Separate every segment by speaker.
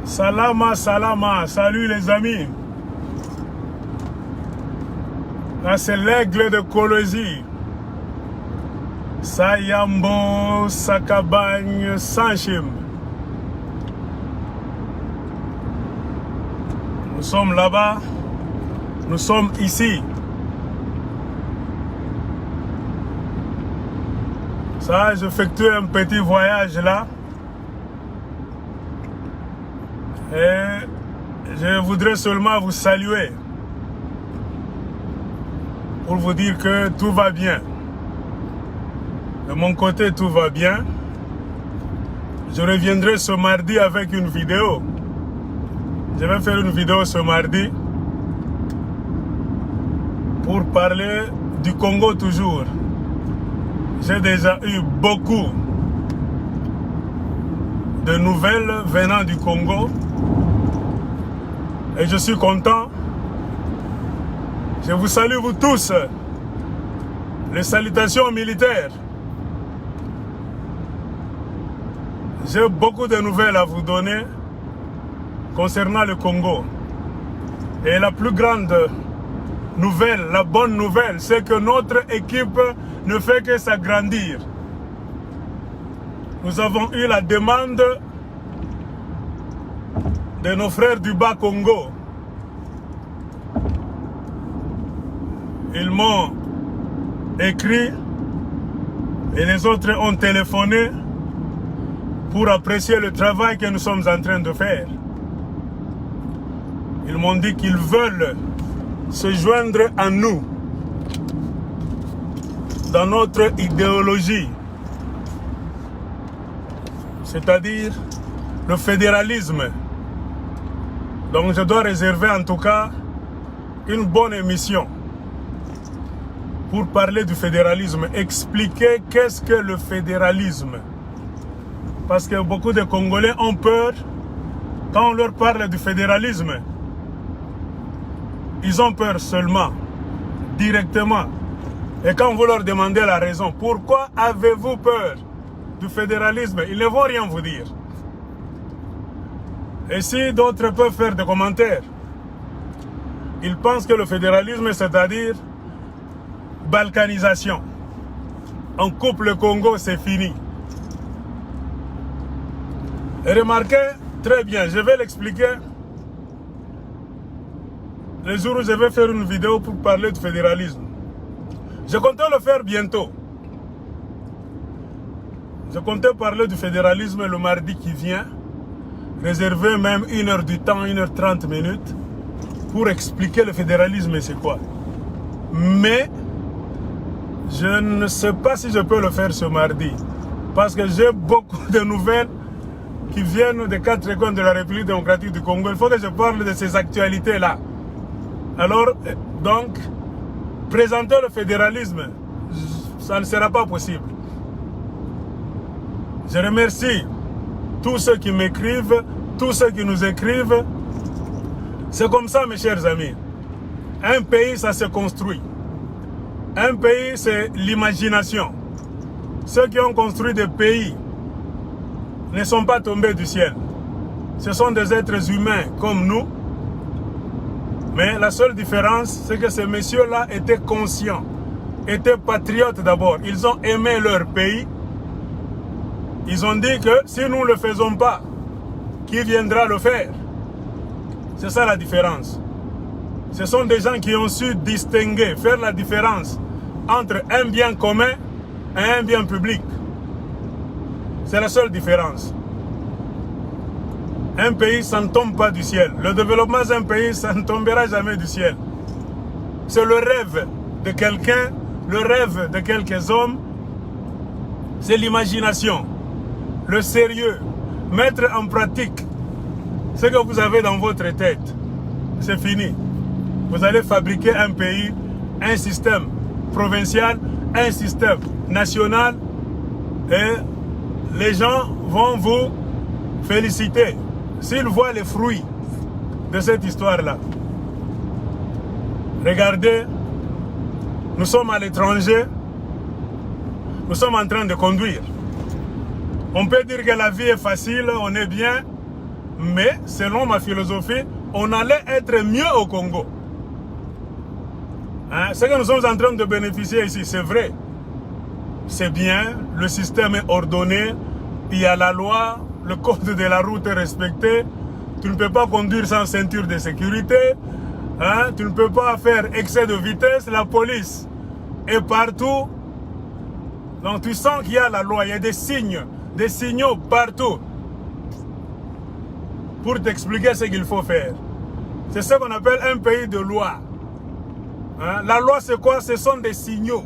Speaker 1: Salama, salama, salut les amis. Là c'est l'aigle de Colosie. Sayambo, Sakabagne, Sanchim. Nous sommes là-bas, nous sommes ici. Ça, j'effectue un petit voyage là. Et je voudrais seulement vous saluer pour vous dire que tout va bien. De mon côté, tout va bien. Je reviendrai ce mardi avec une vidéo. Je vais faire une vidéo ce mardi pour parler du Congo toujours. J'ai déjà eu beaucoup de nouvelles venant du Congo. Et je suis content. Je vous salue vous tous. Les salutations militaires. J'ai beaucoup de nouvelles à vous donner concernant le Congo. Et la plus grande nouvelle, la bonne nouvelle, c'est que notre équipe ne fait que s'agrandir. Nous avons eu la demande de nos frères du Bas-Congo. Ils m'ont écrit et les autres ont téléphoné pour apprécier le travail que nous sommes en train de faire. Ils m'ont dit qu'ils veulent se joindre à nous dans notre idéologie, c'est-à-dire le fédéralisme. Donc je dois réserver en tout cas une bonne émission pour parler du fédéralisme, expliquer qu'est-ce que le fédéralisme. Parce que beaucoup de Congolais ont peur quand on leur parle du fédéralisme. Ils ont peur seulement, directement. Et quand vous leur demandez la raison, pourquoi avez-vous peur du fédéralisme, ils ne vont rien vous dire. Et si d'autres peuvent faire des commentaires, ils pensent que le fédéralisme, c'est-à-dire balkanisation. On coupe le Congo, c'est fini. Et remarquez, très bien, je vais l'expliquer le jour où je vais faire une vidéo pour parler du fédéralisme. Je comptais le faire bientôt. Je comptais parler du fédéralisme le mardi qui vient, réserver même 1 heure du temps, 1 heure 30 minutes, pour expliquer le fédéralisme et c'est quoi. Mais je ne sais pas si je peux le faire ce mardi, parce que j'ai beaucoup de nouvelles qui viennent des 4 coins de la République démocratique du Congo. Il faut que je parle de ces actualités-là. Alors, donc, présenter le fédéralisme, ça ne sera pas possible. Je remercie tous ceux qui m'écrivent, tous ceux qui nous écrivent. C'est comme ça, mes chers amis. Un pays, ça se construit. Un pays, c'est l'imagination. Ceux qui ont construit des pays ne sont pas tombés du ciel. Ce sont des êtres humains comme nous. Mais la seule différence, c'est que ces messieurs-là étaient conscients, étaient patriotes d'abord. Ils ont aimé leur pays. Ils ont dit que si nous ne le faisons pas, qui viendra le faire? C'est ça la différence. Ce sont des gens qui ont su distinguer, faire la différence entre un bien commun et un bien public. C'est la seule différence. Un pays, ça ne tombe pas du ciel. Le développement d'un pays, ça ne tombera jamais du ciel. C'est le rêve de quelqu'un, le rêve de quelques hommes. C'est l'imagination, le sérieux, mettre en pratique ce que vous avez dans votre tête. C'est fini. Vous allez fabriquer un pays, un système provincial, un système national et les gens vont vous féliciter s'ils voient les fruits de cette histoire-là. Regardez, nous sommes à l'étranger, nous sommes en train de conduire. On peut dire que la vie est facile, on est bien, Mais selon ma philosophie, on allait être mieux au Congo. Hein? Ce que nous sommes en train de bénéficier ici, c'est vrai. C'est bien, le système est ordonné, il y a la loi, le code de la route est respecté. Tu ne peux pas conduire sans ceinture de sécurité. Hein? Tu ne peux pas faire excès de vitesse. La police est partout. Donc tu sens qu'il y a la loi, il y a des signaux partout pour t'expliquer ce qu'il faut faire. C'est ce qu'on appelle un pays de loi. Hein? La loi c'est quoi? Ce sont des signaux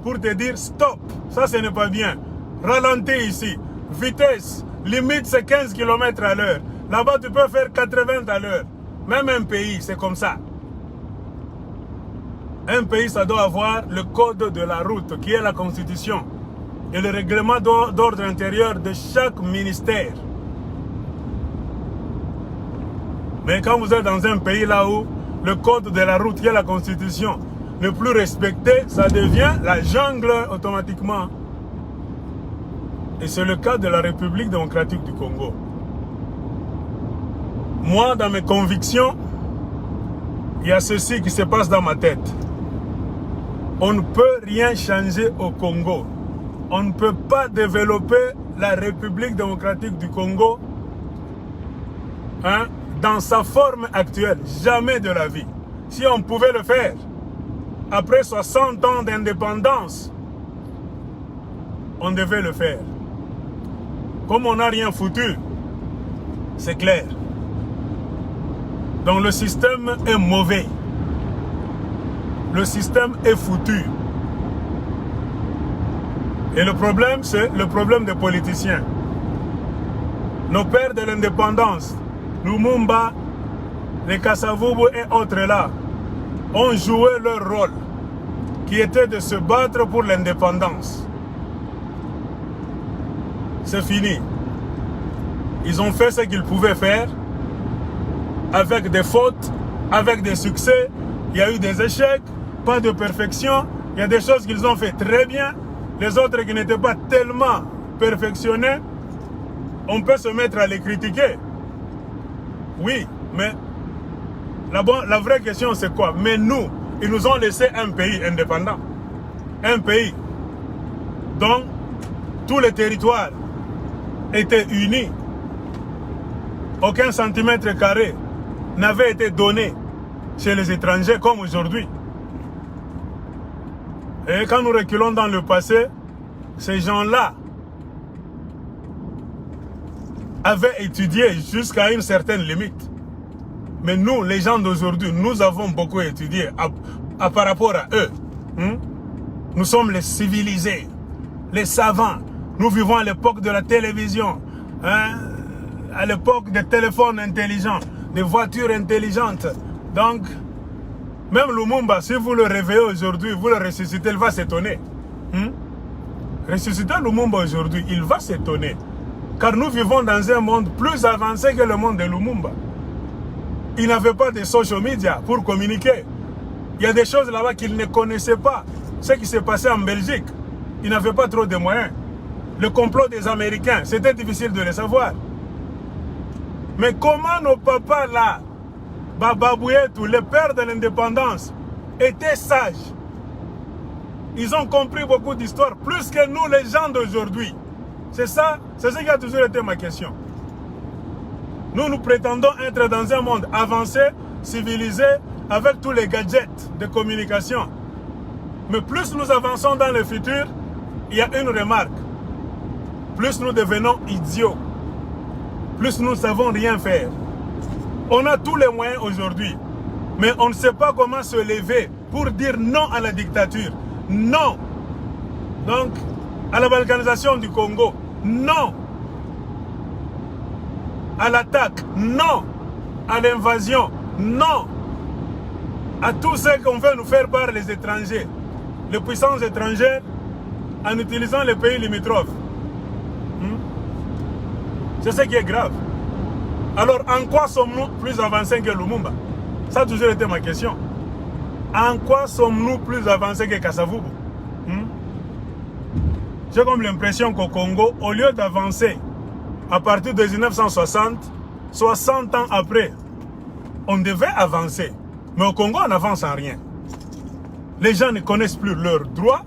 Speaker 1: pour te dire stop, ça ce n'est pas bien. Ralentis ici. Vitesse, limite c'est 15 km à l'heure. Là-bas tu peux faire 80 à l'heure. Même un pays, c'est comme ça. Un pays, ça doit avoir le code de la route, qui est la Constitution, et le règlement d'ordre intérieur de chaque ministère. Mais quand vous êtes dans un pays là où le code de la route, qui est la Constitution, n'est plus respecté, ça devient la jungle automatiquement. Et c'est le cas de la République démocratique du Congo. Moi, dans mes convictions, il y a ceci qui se passe dans ma tête. On ne peut rien changer au Congo. On ne peut pas développer la République démocratique du Congo dans sa forme actuelle. Jamais de la vie. Si on pouvait le faire, après 60 ans d'indépendance, on devait le faire. Comme on n'a rien foutu, c'est clair. Donc le système est mauvais. Le système est foutu. Et le problème, c'est le problème des politiciens. Nos pères de l'indépendance, Lumumba, les Kasavubu et autres là, ont joué leur rôle, qui était de se battre pour l'indépendance. C'est fini. Ils ont fait ce qu'ils pouvaient faire, avec des fautes, avec des succès. Il y a eu des échecs, pas de perfection. Il y a des choses qu'ils ont fait très bien. Les autres qui n'étaient pas tellement perfectionnés, on peut se mettre à les critiquer. Oui, mais la vraie question c'est quoi? Mais nous, ils nous ont laissé un pays indépendant. Un pays dont tous les territoires étaient unis. Aucun centimètre carré n'avait été donné chez les étrangers comme aujourd'hui. Et quand nous reculons dans le passé, ces gens-là avaient étudié jusqu'à une certaine limite. Mais nous, les gens d'aujourd'hui, nous avons beaucoup étudié par rapport à eux. Nous sommes les civilisés, les savants. Nous vivons à l'époque de la télévision, à l'époque des téléphones intelligents, des voitures intelligentes. Donc, même Lumumba, si vous le réveillez aujourd'hui, vous le ressuscitez, il va s'étonner. Ressusciter Lumumba aujourd'hui, il va s'étonner. Car nous vivons dans un monde plus avancé que le monde de Lumumba. Il n'avait pas de social media pour communiquer. Il y a des choses là-bas qu'il ne connaissait pas. Ce qui s'est passé en Belgique, il n'avait pas trop de moyens. Le complot des Américains, c'était difficile de le savoir. Mais comment nos papas là, Baba Bouyetou, les pères de l'indépendance, étaient sages. Ils ont compris beaucoup d'histoires, plus que nous les gens d'aujourd'hui. C'est ça, c'est ce qui a toujours été ma question. Nous prétendons être dans un monde avancé, civilisé, avec tous les gadgets de communication. Mais plus nous avançons dans le futur, il y a une remarque. Plus nous devenons idiots. Plus nous ne savons rien faire. On a tous les moyens aujourd'hui, mais on ne sait pas comment se lever pour dire non à la dictature. Non. Donc, à la balkanisation du Congo. Non. À l'attaque. Non. À l'invasion. Non. À tout ce qu'on veut nous faire par les étrangers. Les puissances étrangères en utilisant les pays limitrophes. C'est ce qui est grave. Alors, en quoi sommes-nous plus avancés que Lumumba? Ça a toujours été ma question. En quoi sommes-nous plus avancés que Kasavubu? J'ai comme l'impression qu'au Congo, au lieu d'avancer à partir de 1960, 60 ans après, on devait avancer. Mais au Congo, on n'avance en rien. Les gens ne connaissent plus leurs droits.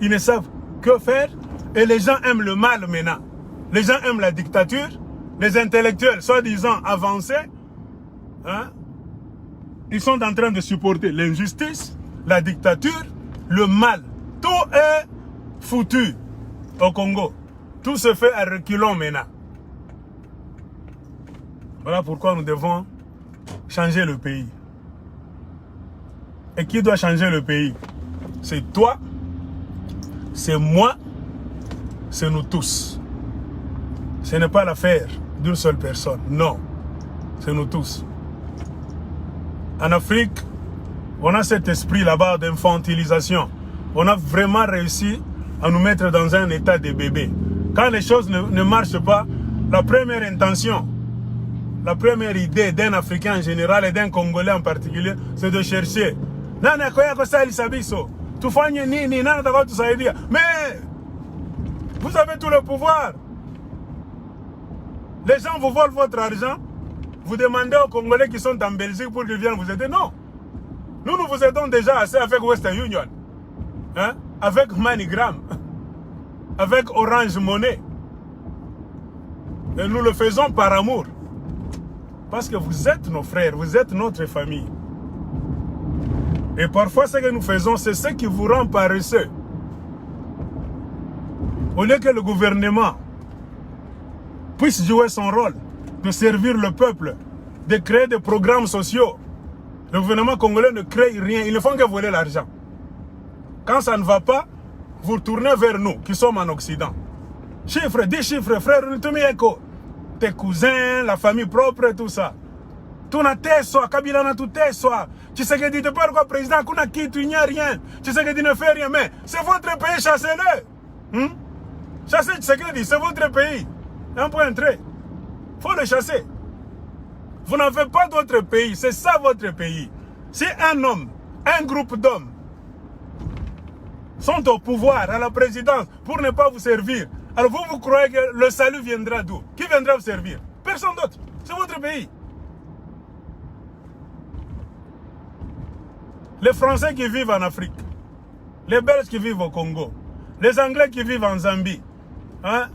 Speaker 1: Ils ne savent que faire. Et les gens aiment le mal maintenant. Les gens aiment la dictature. Les intellectuels, soi-disant avancés, hein, ils sont en train de supporter l'injustice, la dictature, le mal. Tout est foutu au Congo. Tout se fait à reculons maintenant. Voilà pourquoi nous devons changer le pays. Et qui doit changer le pays? C'est toi, c'est moi, c'est nous tous. Ce n'est pas l'affaire d'une seule personne. Non, c'est nous tous. En Afrique, on a cet esprit là-bas d'infantilisation. On a vraiment réussi à nous mettre dans un état de bébé. Quand les choses ne marchent pas, la première intention, la première idée d'un Africain en général et d'un Congolais en particulier, c'est de chercher. Mais vous avez tout le pouvoir. Les gens vous volent votre argent. Vous demandez aux Congolais qui sont en Belgique pour qu'ils viennent vous aider. Non. Nous vous aidons déjà assez avec Western Union. Hein? Avec MoneyGram. Avec Orange Money. Et nous le faisons par amour. Parce que vous êtes nos frères. Vous êtes notre famille. Et parfois, ce que nous faisons, c'est ce qui vous rend paresseux. Au lieu que le gouvernement puisse jouer son rôle de servir le peuple, de créer des programmes sociaux, le gouvernement congolais ne crée rien. Ils ne font que voler l'argent. Quand ça ne va pas, vous tournez vers nous, qui sommes en Occident. Chiffres, 10 chiffres, frère, tes cousins, la famille propre, tout ça. Tout na teswa, Kabila na tout teswa. Tu sais que tu te parles quoi, président, qu'on a quitté, il n'y a rien. Tu sais que tu ne fais rien, mais c'est votre pays, chassez-le. Chassez Tshisekedi, c'est votre pays. Un point entrer. Il faut le chasser. Vous n'avez pas d'autre pays, c'est ça votre pays. Si un homme, un groupe d'hommes sont au pouvoir, à la présidence, pour ne pas vous servir, alors vous croyez que le salut viendra d'où? Qui viendra vous servir? Personne d'autre. C'est votre pays. Les Français qui vivent en Afrique, les Belges qui vivent au Congo, les Anglais qui vivent en Zambie, hein?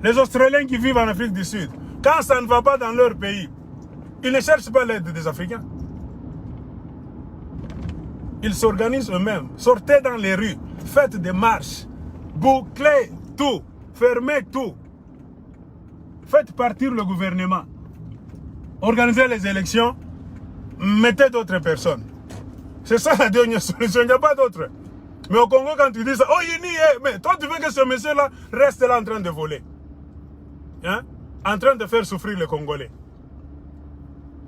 Speaker 1: Les Australiens qui vivent en Afrique du Sud, quand ça ne va pas dans leur pays, ils ne cherchent pas l'aide des Africains. Ils s'organisent eux-mêmes. Sortez dans les rues, faites des marches, bouclez tout, fermez tout. Faites partir le gouvernement. Organisez les élections, mettez d'autres personnes. C'est ça la dernière solution, il n'y a pas d'autre. Mais au Congo, quand tu dis ça, oh, il n'y est, mais toi tu veux que ce monsieur-là reste là en train de voler. Hein? En train de faire souffrir les Congolais.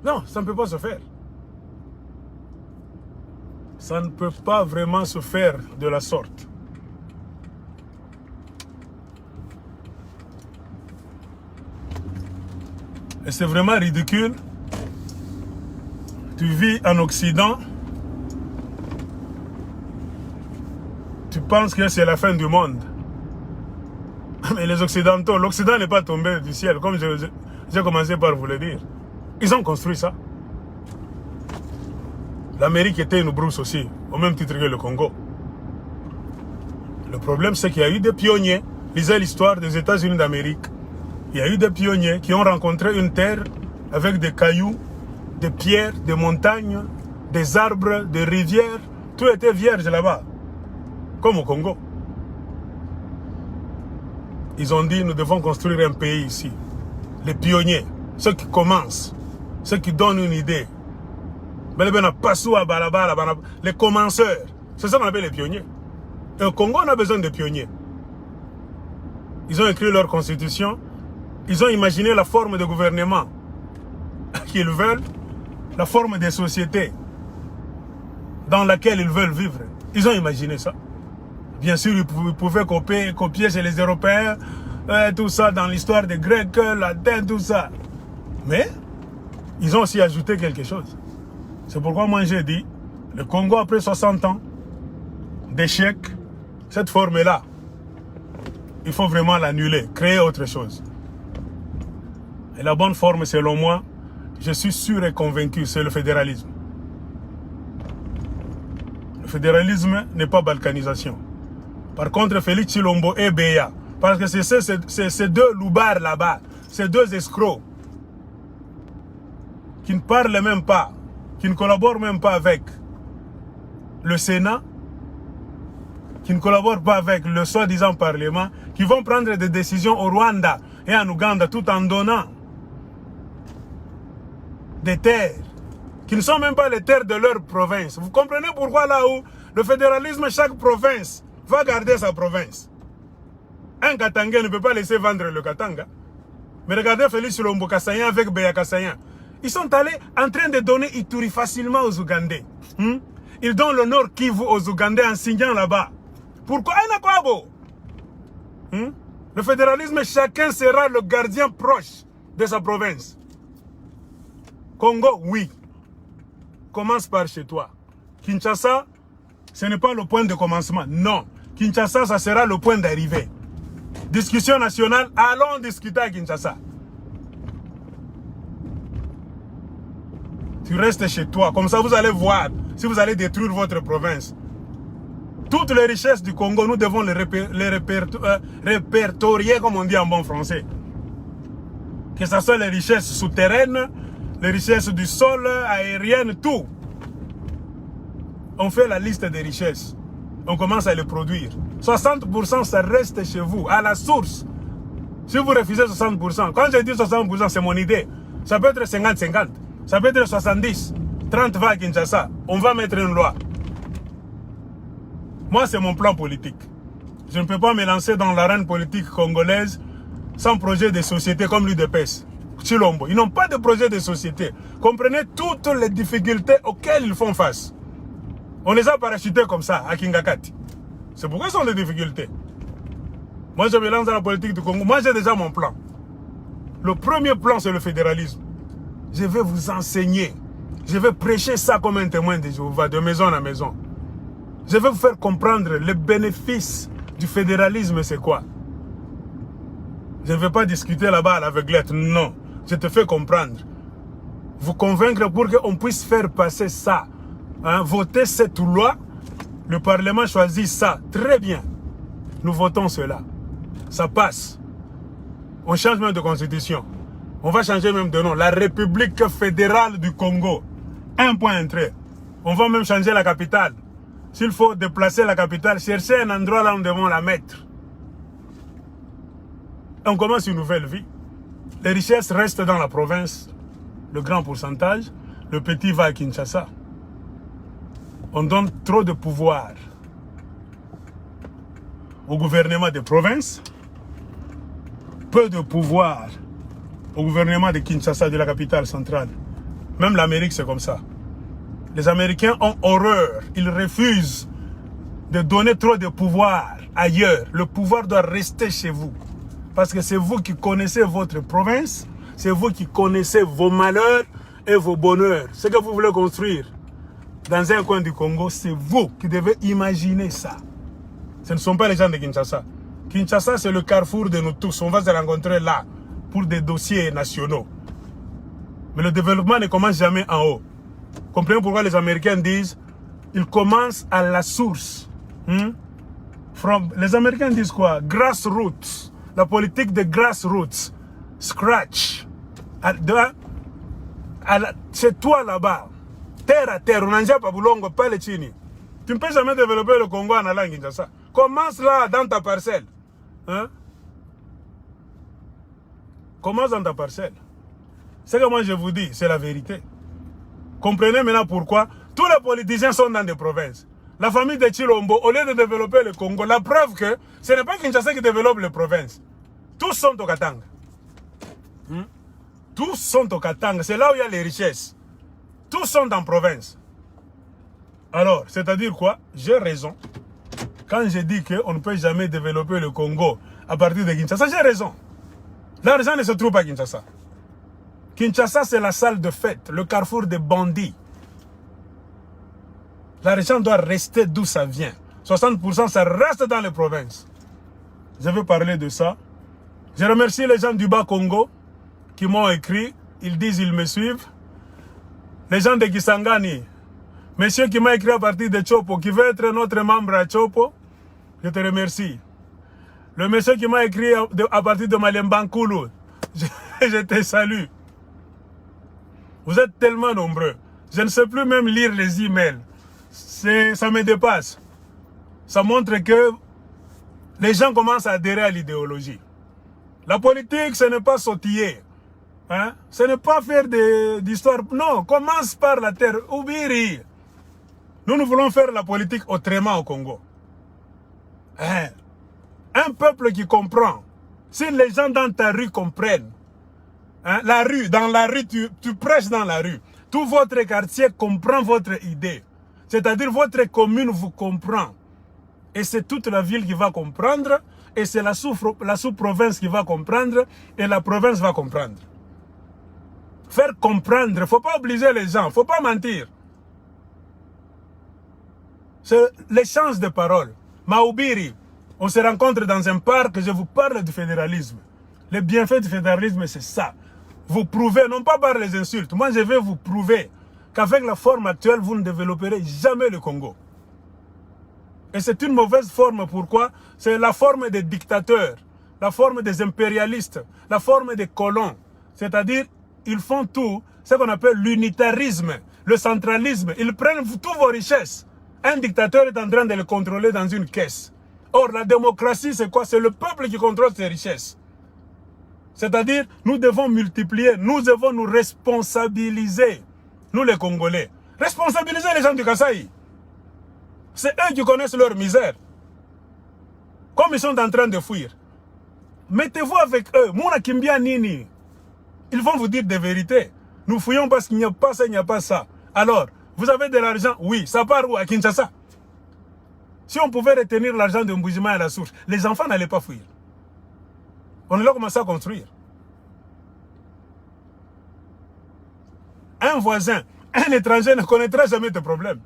Speaker 1: Non, ça ne peut pas se faire. Ça ne peut pas vraiment se faire de la sorte. Et c'est vraiment ridicule. Tu vis en Occident. Tu penses que c'est la fin du monde. Mais les Occidentaux, l'Occident n'est pas tombé du ciel, comme j'ai commencé par vous le dire. Ils ont construit ça. L'Amérique était une brousse aussi, au même titre que le Congo. Le problème, c'est qu'il y a eu des pionniers. Lisez l'histoire des États-Unis d'Amérique. Il y a eu des pionniers qui ont rencontré une terre avec des cailloux, des pierres, des montagnes, des arbres, des rivières. Tout était vierge là-bas, comme au Congo. Ils ont dit, nous devons construire un pays ici. Les pionniers, ceux qui commencent, ceux qui donnent une idée. Les commenceurs, c'est ça qu'on appelle les pionniers. Et au Congo, on a besoin de pionniers. Ils ont écrit leur constitution, ils ont imaginé la forme de gouvernement qu'ils veulent, la forme des sociétés dans laquelle ils veulent vivre. Ils ont imaginé ça. Bien sûr, ils pouvaient copier chez les Européens, tout ça dans l'histoire des Grecs, la dette, tout ça. Mais, ils ont aussi ajouté quelque chose. C'est pourquoi moi j'ai dit, le Congo après 60 ans d'échec, cette forme-là, il faut vraiment l'annuler, créer autre chose. Et la bonne forme, selon moi, je suis sûr et convaincu, c'est le fédéralisme. Le fédéralisme n'est pas balkanisation. Par contre, Félix Tshilombo et Beya, parce que c'est ces deux loubards là-bas, ces deux escrocs, qui ne parlent même pas, qui ne collaborent même pas avec le Sénat, qui ne collaborent pas avec le soi-disant Parlement, qui vont prendre des décisions au Rwanda et en Ouganda tout en donnant des terres qui ne sont même pas les terres de leur province. Vous comprenez pourquoi là où le fédéralisme, chaque province va garder sa province. Un Katanga ne peut pas laisser vendre le Katanga. Mais regardez Félix Tshilombo Kassayan avec Beya Kassayan. Ils sont allés en train de donner Ituri facilement aux Ougandais. Ils donnent le Nord Kivu aux Ougandais en signant là-bas. Pourquoi? Le fédéralisme, chacun sera le gardien proche de sa province. Congo, oui. Commence par chez toi. Kinshasa, ce n'est pas le point de commencement. Non. Kinshasa, ça sera le point d'arrivée. Discussion nationale, allons discuter à Kinshasa. Tu restes chez toi. Comme ça, vous allez voir si vous allez détruire votre province. Toutes les richesses du Congo, nous devons les répertorier, comme on dit en bon français. Que ce soit les richesses souterraines, les richesses du sol, aériennes, tout. On fait la liste des richesses. On commence à les produire. 60%, ça reste chez vous, à la source. Si vous refusez 60%, quand je dis 60%, c'est mon idée. Ça peut être 50-50. Ça peut être 70. 30 va à Kinshasa. On va mettre une loi. Moi, c'est mon plan politique. Je ne peux pas me lancer dans l'arène politique congolaise sans projet de société comme l'UDPS. Tshilombo, ils n'ont pas de projet de société. Comprenez toutes les difficultés auxquelles ils font face. On les a parachutés comme ça à Kingakati. C'est pourquoi ils ont des difficultés. Moi, je me lance dans la politique du Congo. Moi, j'ai déjà mon plan. Le premier plan, c'est le fédéralisme. Je vais vous enseigner. Je vais prêcher ça comme un témoin de Jéhovah, de maison en maison. Je vais vous faire comprendre les bénéfices du fédéralisme, c'est quoi. Je ne vais pas discuter là-bas à l'aveuglette, non. Je te fais comprendre. Vous convaincre pour qu'on puisse faire passer ça. Voter cette loi, le Parlement choisit ça. Très bien. Nous votons cela. Ça passe. On change même de constitution. On va changer même de nom. La République fédérale du Congo. Un point entrée. On va même changer la capitale. S'il faut déplacer la capitale, chercher un endroit là où nous devons la mettre. On commence une nouvelle vie. Les richesses restent dans la province. Le grand pourcentage. Le petit va à Kinshasa. On donne trop de pouvoir au gouvernement des provinces. Peu de pouvoir au gouvernement de Kinshasa, de la capitale centrale. Même l'Amérique, c'est comme ça. Les Américains ont horreur. Ils refusent de donner trop de pouvoir ailleurs. Le pouvoir doit rester chez vous. Parce que c'est vous qui connaissez votre province. C'est vous qui connaissez vos malheurs et vos bonheurs. Ce que vous voulez construire dans un coin du Congo, c'est vous qui devez imaginer ça. Ce ne sont pas les gens de Kinshasa. Kinshasa, c'est le carrefour de nous tous. On va se rencontrer là pour des dossiers nationaux. Mais le développement ne commence jamais en haut. Comprenez pourquoi les Américains disent ils commencent à la source. Les Américains disent quoi? Grassroots. La politique de grassroots. Scratch. C'est toi là-bas. Terre à terre. On n'en pas boulongo, pas les chini. Tu ne peux jamais développer le Congo en allant Kinshasa. Commence là, dans ta parcelle. Commence dans ta parcelle. Ce que moi je vous dis, c'est la vérité. Comprenez maintenant pourquoi tous les politiciens sont dans des provinces. La famille de Tshilombo, au lieu de développer le Congo, la preuve que ce n'est pas Kinshasa qui développe les provinces. Tous sont au Katanga. Tous sont au Katanga. C'est là où il y a les richesses. Tous sont en province. Alors, c'est-à-dire quoi? J'ai raison. Quand je dis qu'on ne peut jamais développer le Congo à partir de Kinshasa, j'ai raison. L'argent ne se trouve pas à Kinshasa. Kinshasa, c'est la salle de fête, le carrefour des bandits. L'argent doit rester d'où ça vient. 60%, ça reste dans les provinces. Je vais parler de ça. Je remercie les gens du Bas-Congo, qui m'ont écrit, ils disent ils me suivent. Les gens de Kisangani, monsieur qui m'a écrit à partir de Chopo, qui veut être notre membre à Chopo, je te remercie. Le monsieur qui m'a écrit à partir de Malembankulu, je te salue. Vous êtes tellement nombreux. Je ne sais plus même lire les emails. Ça me dépasse. Ça montre que les gens commencent à adhérer à l'idéologie. La politique, ce n'est pas sautiller. Hein? Ce n'est pas faire d'histoire. Non, commence par la terre. Oubiri. Nous voulons faire la politique autrement au Congo. Hein? Un peuple qui comprend. Si les gens dans ta rue comprennent, hein, la rue, dans la rue, tu prêches dans la rue. Tout votre quartier comprend votre idée. C'est-à-dire votre commune vous comprend. Et c'est toute la ville qui va comprendre. Et c'est la sous-province qui va comprendre. Et la province va comprendre. Faire comprendre, il ne faut pas obliger les gens, il ne faut pas mentir. C'est l'échange de paroles. Maoubiri, on se rencontre dans un parc, je vous parle du fédéralisme. Le bienfait du fédéralisme, c'est ça. Vous prouvez, non pas par les insultes, moi je vais vous prouver qu'avec la forme actuelle, vous ne développerez jamais le Congo. Et c'est une mauvaise forme, pourquoi? C'est la forme des dictateurs, la forme des impérialistes, la forme des colons. C'est-à-dire, ils font tout, ce qu'on appelle l'unitarisme, le centralisme. Ils prennent toutes vos richesses. Un dictateur est en train de le contrôler dans une caisse. Or, la démocratie, c'est quoi? C'est le peuple qui contrôle ses richesses. C'est-à-dire, nous devons multiplier, nous devons nous responsabiliser, nous les Congolais. Responsabiliser les gens du Kasaï. C'est eux qui connaissent leur misère. Comme ils sont en train de fuir. Mettez-vous avec eux. Mouna Kimbia Nini. Ils vont vous dire des vérités. Nous fouillons parce qu'il n'y a pas ça, il n'y a pas ça. Alors, vous avez de l'argent? Oui. Ça part où? À Kinshasa. Si on pouvait retenir l'argent de Mboujima à la source, les enfants n'allaient pas fuir. On allait commencer à construire. Un voisin, un étranger ne connaîtra jamais de problème.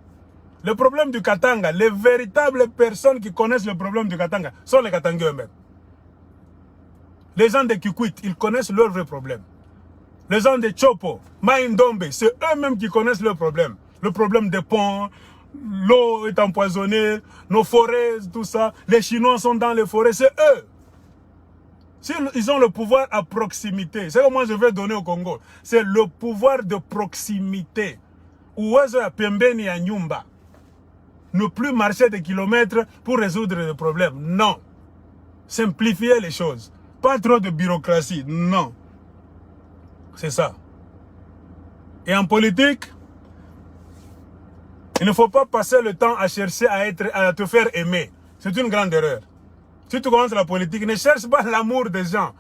Speaker 1: Le problème du Katanga, les véritables personnes qui connaissent le problème du Katanga sont les Katangais eux-mêmes. Les gens de Kikwit, ils connaissent leurs vrais problèmes. Les gens de Chopo, Maïndombe, c'est eux-mêmes qui connaissent leurs problèmes. Le problème des ponts, l'eau est empoisonnée, nos forêts, tout ça. Les Chinois sont dans les forêts, c'est eux. Ils ont le pouvoir à proximité. C'est ce que moi je vais donner au Congo. C'est le pouvoir de proximité. Ouazo ya pembeni ya nyumba. Ne plus marcher des kilomètres pour résoudre les problèmes. Non. Simplifier les choses. Pas trop de bureaucratie. Non. C'est ça. Et en politique, il ne faut pas passer le temps à chercher à te faire aimer. C'est une grande erreur. Si tu commences la politique, ne cherche pas l'amour des gens.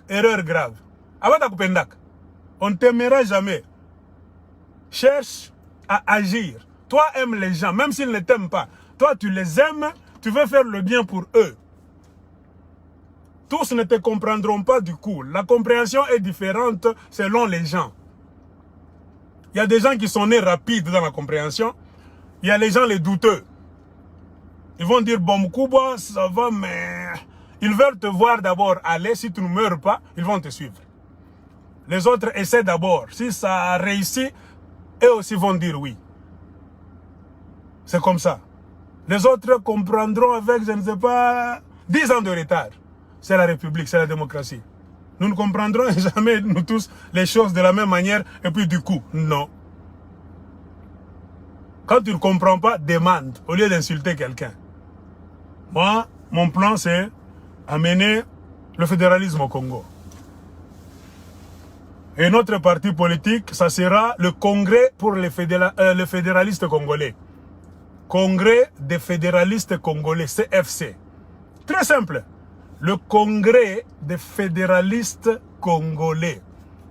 Speaker 1: Erreur grave. On ne t'aimera jamais. Cherche à agir. Toi, aime les gens, même s'ils ne t'aiment pas. Toi, tu les aimes, tu veux faire le bien pour eux. Tous ne te comprendront pas du coup. La compréhension est différente selon les gens. Il y a des gens qui sont nés rapides dans la compréhension. Il y a les gens les douteux. Ils vont dire, bon, Mkouba, ça va, mais... Ils veulent te voir d'abord aller. Si tu ne meurs pas, ils vont te suivre. Les autres essaient d'abord. Si ça réussit, eux aussi vont dire oui. C'est comme ça. Les autres comprendront avec, je ne sais pas, 10 ans de retard. C'est la République, c'est la démocratie. Nous ne comprendrons jamais, nous tous, les choses de la même manière. Et puis du coup, non. Quand tu ne comprends pas, demande, au lieu d'insulter quelqu'un. Moi, mon plan, c'est amener le fédéralisme au Congo. Et notre parti politique, ça sera le Congrès pour les fédéralistes congolais. Congrès des fédéralistes congolais, CFC. Très simple. Le Congrès des fédéralistes congolais,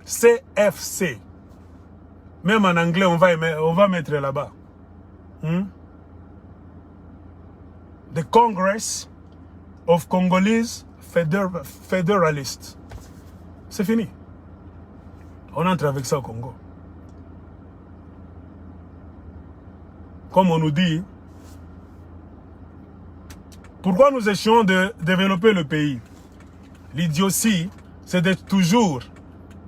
Speaker 1: CFC. Même en anglais, on va mettre là-bas. The Congress of Congolese Federalists. C'est fini. On entre avec ça au Congo. Comme on nous dit, pourquoi nous essayons de développer le pays? L'idiotie, c'est d'être toujours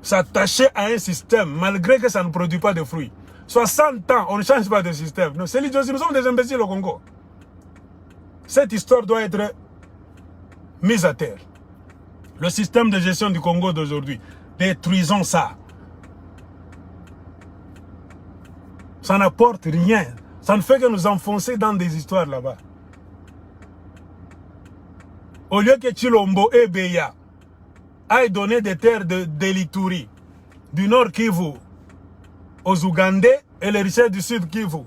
Speaker 1: s'attacher à un système malgré que ça ne produit pas de fruits. 60 ans, on ne change pas de système. Non, c'est l'idiotie, nous sommes des imbéciles au Congo. Cette histoire doit être mise à terre. Le système de gestion du Congo d'aujourd'hui, détruisons ça. Ça n'apporte rien. Ça ne fait que nous enfoncer dans des histoires là-bas. Au lieu que Chilombo et Beya aillent donner des terres de l'Ituri, du nord Kivu, aux Ougandais et les richesses du sud Kivu,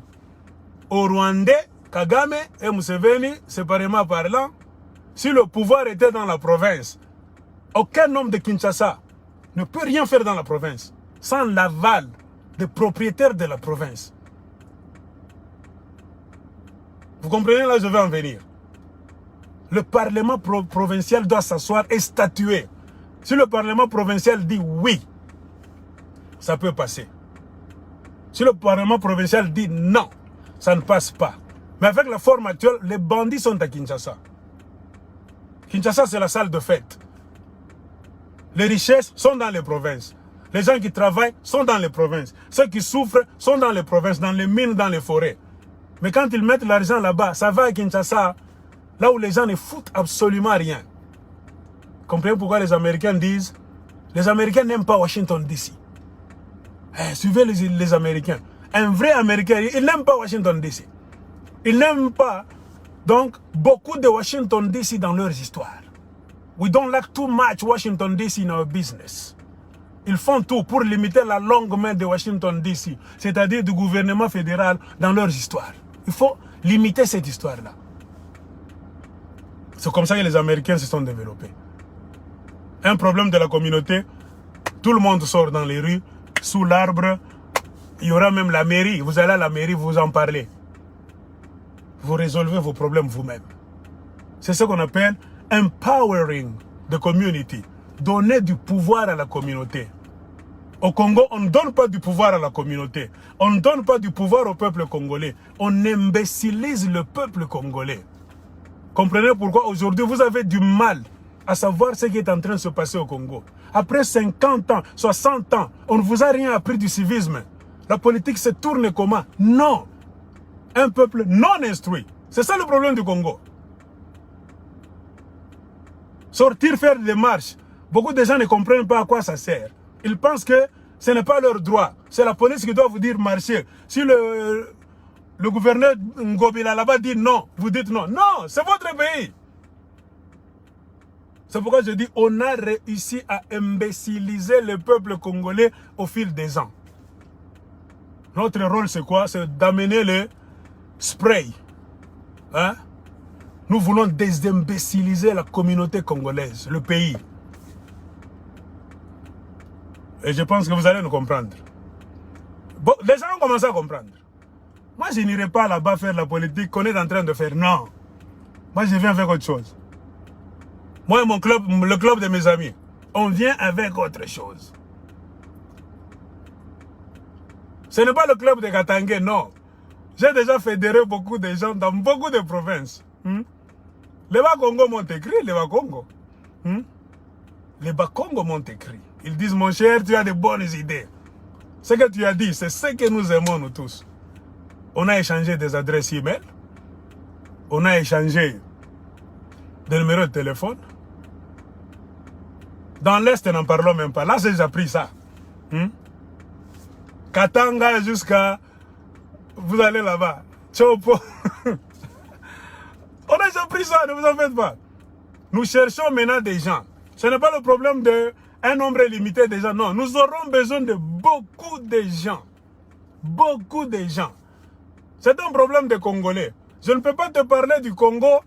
Speaker 1: aux Rwandais, Kagame et Museveni, séparément parlant, si le pouvoir était dans la province, aucun homme de Kinshasa ne peut rien faire dans la province sans l'aval des propriétaires de la province. Vous comprenez là, je vais en venir. Le Parlement provincial doit s'asseoir et statuer. Si le Parlement provincial dit oui, ça peut passer. Si le Parlement provincial dit non, ça ne passe pas. Mais avec la forme actuelle, les bandits sont à Kinshasa. Kinshasa, c'est la salle de fête. Les richesses sont dans les provinces. Les gens qui travaillent sont dans les provinces. Ceux qui souffrent sont dans les provinces, dans les mines, dans les forêts. Mais quand ils mettent l'argent là-bas, ça va à Kinshasa, là où les gens ne foutent absolument rien. Comprenez pourquoi les Américains disent, les Américains n'aiment pas Washington DC. Suivez les Américains. Un vrai Américain, il n'aime pas Washington DC. Il n'aime pas, donc, beaucoup de Washington DC dans leurs histoires. We don't like too much Washington DC in our business. Ils font tout pour limiter la longue main de Washington DC, c'est-à-dire du gouvernement fédéral dans leurs histoires. Il faut limiter cette histoire-là. C'est comme ça que les Américains se sont développés. Un problème de la communauté, tout le monde sort dans les rues, sous l'arbre, il y aura même la mairie. Vous allez à la mairie, vous en parlez. Vous résolvez vos problèmes vous-même. C'est ce qu'on appelle empowering the community. Donner du pouvoir à la communauté. Au Congo, on ne donne pas du pouvoir à la communauté. On ne donne pas du pouvoir au peuple congolais. On imbécilise le peuple congolais. Comprenez pourquoi aujourd'hui vous avez du mal à savoir ce qui est en train de se passer au Congo. Après 50 ans, 60 ans, on ne vous a rien appris du civisme. La politique se tourne comment? Non. Un peuple non instruit. C'est ça le problème du Congo. Sortir faire des marches. Beaucoup de gens ne comprennent pas à quoi ça sert. Ils pensent que ce n'est pas leur droit. C'est la police qui doit vous dire marcher. Si le gouverneur Ngobila là-bas dit non, vous dites non. Non, c'est votre pays. C'est pourquoi je dis on a réussi à imbéciliser le peuple congolais au fil des ans. Notre rôle c'est quoi? C'est d'amener le spray. Hein? Nous voulons désimbéciliser la communauté congolaise, le pays. Et je pense que vous allez nous comprendre. Bon, les gens ont commencé à comprendre. Moi, je n'irai pas là-bas faire la politique qu'on est en train de faire. Non. Moi, je viens avec autre chose. Moi et mon club, le club de mes amis, on vient avec autre chose. Ce n'est pas le club de Katangé, non. J'ai déjà fédéré beaucoup de gens dans beaucoup de provinces. Les Bas-Congo m'ont écrit, les Bas-Congo. Les Bas-Congo m'ont écrit. Ils disent, mon cher, tu as de bonnes idées. Ce que tu as dit, c'est ce que nous aimons, nous tous. On a échangé des adresses e-mail. On a échangé des numéros de téléphone. Dans l'Est, n'en parlons même pas. Là, j'ai déjà pris ça. Katanga jusqu'à... Vous allez là-bas. Chopo. On a déjà pris ça, ne vous en faites pas. Nous cherchons maintenant des gens. Ce n'est pas le problème d'un nombre limité de gens. Non, nous aurons besoin de beaucoup de gens. Beaucoup de gens. C'est un problème des Congolais. Je ne peux pas te parler du Congo.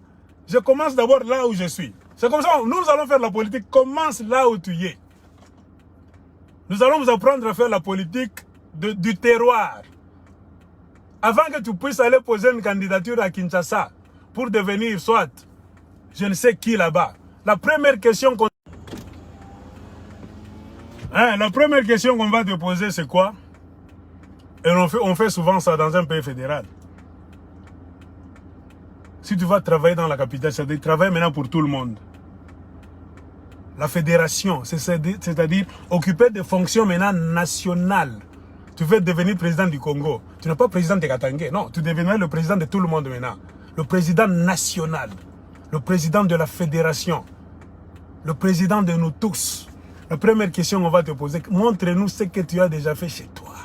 Speaker 1: Je commence d'abord là où je suis. C'est comme ça, nous allons faire la politique. Commence là où tu es. Nous allons vous apprendre à faire la politique du terroir. Avant que tu puisses aller poser une candidature à Kinshasa pour devenir soit je ne sais qui là-bas. La première question qu'on va te poser, c'est quoi? Et on fait souvent ça dans un pays fédéral. Si tu vas travailler dans la capitale, c'est-à-dire travailler maintenant pour tout le monde. la fédération, c'est-à-dire occuper des fonctions maintenant nationales. Tu veux devenir président du Congo. Tu n'es pas président de Katangé. Non, tu deviendras le président de tout le monde maintenant. Le président national. Le président de la fédération. Le président de nous tous. La première question qu'on va te poser, montre-nous ce que tu as déjà fait chez toi.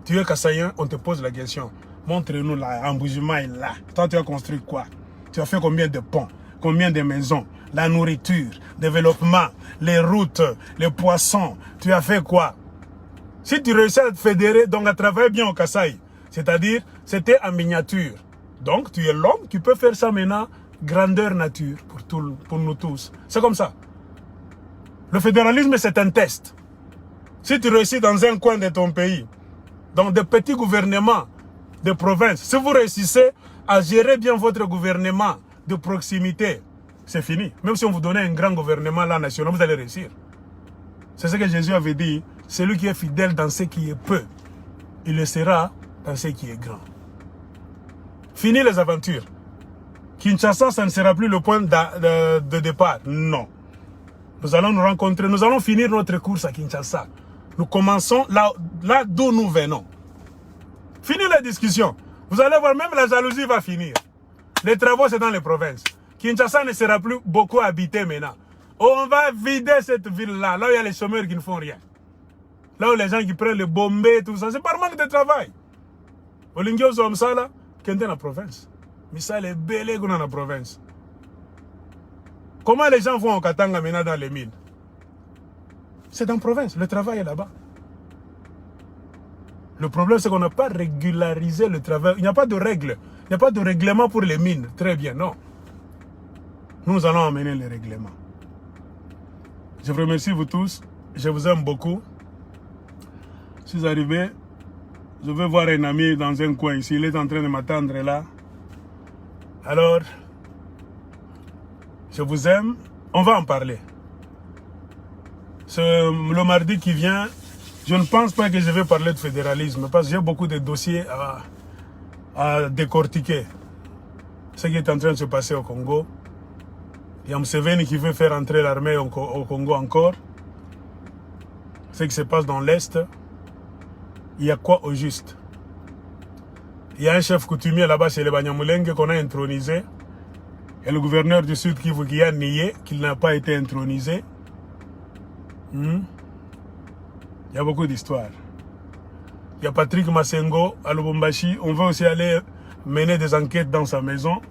Speaker 1: Tu es Kassaïen, on te pose la question. Montre-nous là, l'embouchement est là. Toi, tu as construit quoi? Tu as fait combien de ponts? Combien de maisons? La nourriture, développement, les routes, les poissons. Tu as fait quoi? Si tu réussis à te fédérer, donc à travailler bien au Kasaï, c'est-à-dire, c'était en miniature. Donc, tu es l'homme qui peut faire ça maintenant, grandeur nature, pour nous tous. C'est comme ça. Le fédéralisme, c'est un test. Si tu réussis dans un coin de ton pays, dans des petits gouvernements de province, si vous réussissez à gérer bien votre gouvernement de proximité, c'est fini. Même si on vous donnait un grand gouvernement là, national, vous allez réussir. C'est ce que Jésus avait dit. Celui qui est fidèle dans ce qui est peu, il le sera dans ce qui est grand. Fini les aventures. Kinshasa, ça ne sera plus le point de départ. Non. Nous allons nous rencontrer, nous allons finir notre course à Kinshasa. Nous commençons là d'où nous venons. Fini la discussion. Vous allez voir, même la jalousie va finir. Les travaux, c'est dans les provinces. Kinshasa ne sera plus beaucoup habité maintenant. On va vider cette ville-là, là où il y a les chômeurs qui ne font rien. Là où les gens qui prennent le bombé, tout ça, c'est par manque de travail. Au Lingio Zomsala, qui est dans la province. Mais ça, les belés qu'on a dans la province. Comment les gens vont au Katanga maintenant dans les mines? C'est dans la province, le travail est là-bas. Le problème, c'est qu'on n'a pas régularisé le travail. Il n'y a pas de règles. Il n'y a pas de règlement pour les mines. Très bien, non. Nous allons amener les règlements. Je vous remercie vous tous. Je vous aime beaucoup. Je suis arrivé. Je vais voir un ami dans un coin ici. Il est en train de m'attendre là. Alors, je vous aime. On va en parler. Le mardi qui vient, je ne pense pas que je vais parler de fédéralisme parce que j'ai beaucoup de dossiers à décortiquer. Ce qui est en train de se passer au Congo. Il y a Museveni qui veut faire entrer l'armée au Congo encore. Ce qui se passe dans l'Est. Il y a quoi au juste? Il y a un chef coutumier là-bas chez les Banyamulenge qu'on a intronisé. Et le gouverneur du Sud qui a nié qu'il n'a pas été intronisé. Il y a beaucoup d'histoires. Il y a Patrick Massengo à Lubumbashi. On va aussi aller mener des enquêtes dans sa maison.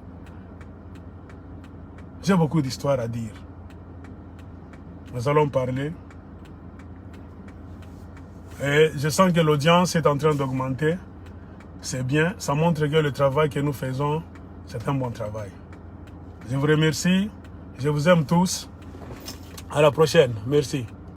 Speaker 1: J'ai beaucoup d'histoires à dire. Nous allons parler. Et je sens que l'audience est en train d'augmenter. C'est bien. Ça montre que le travail que nous faisons, c'est un bon travail. Je vous remercie. Je vous aime tous. À la prochaine. Merci.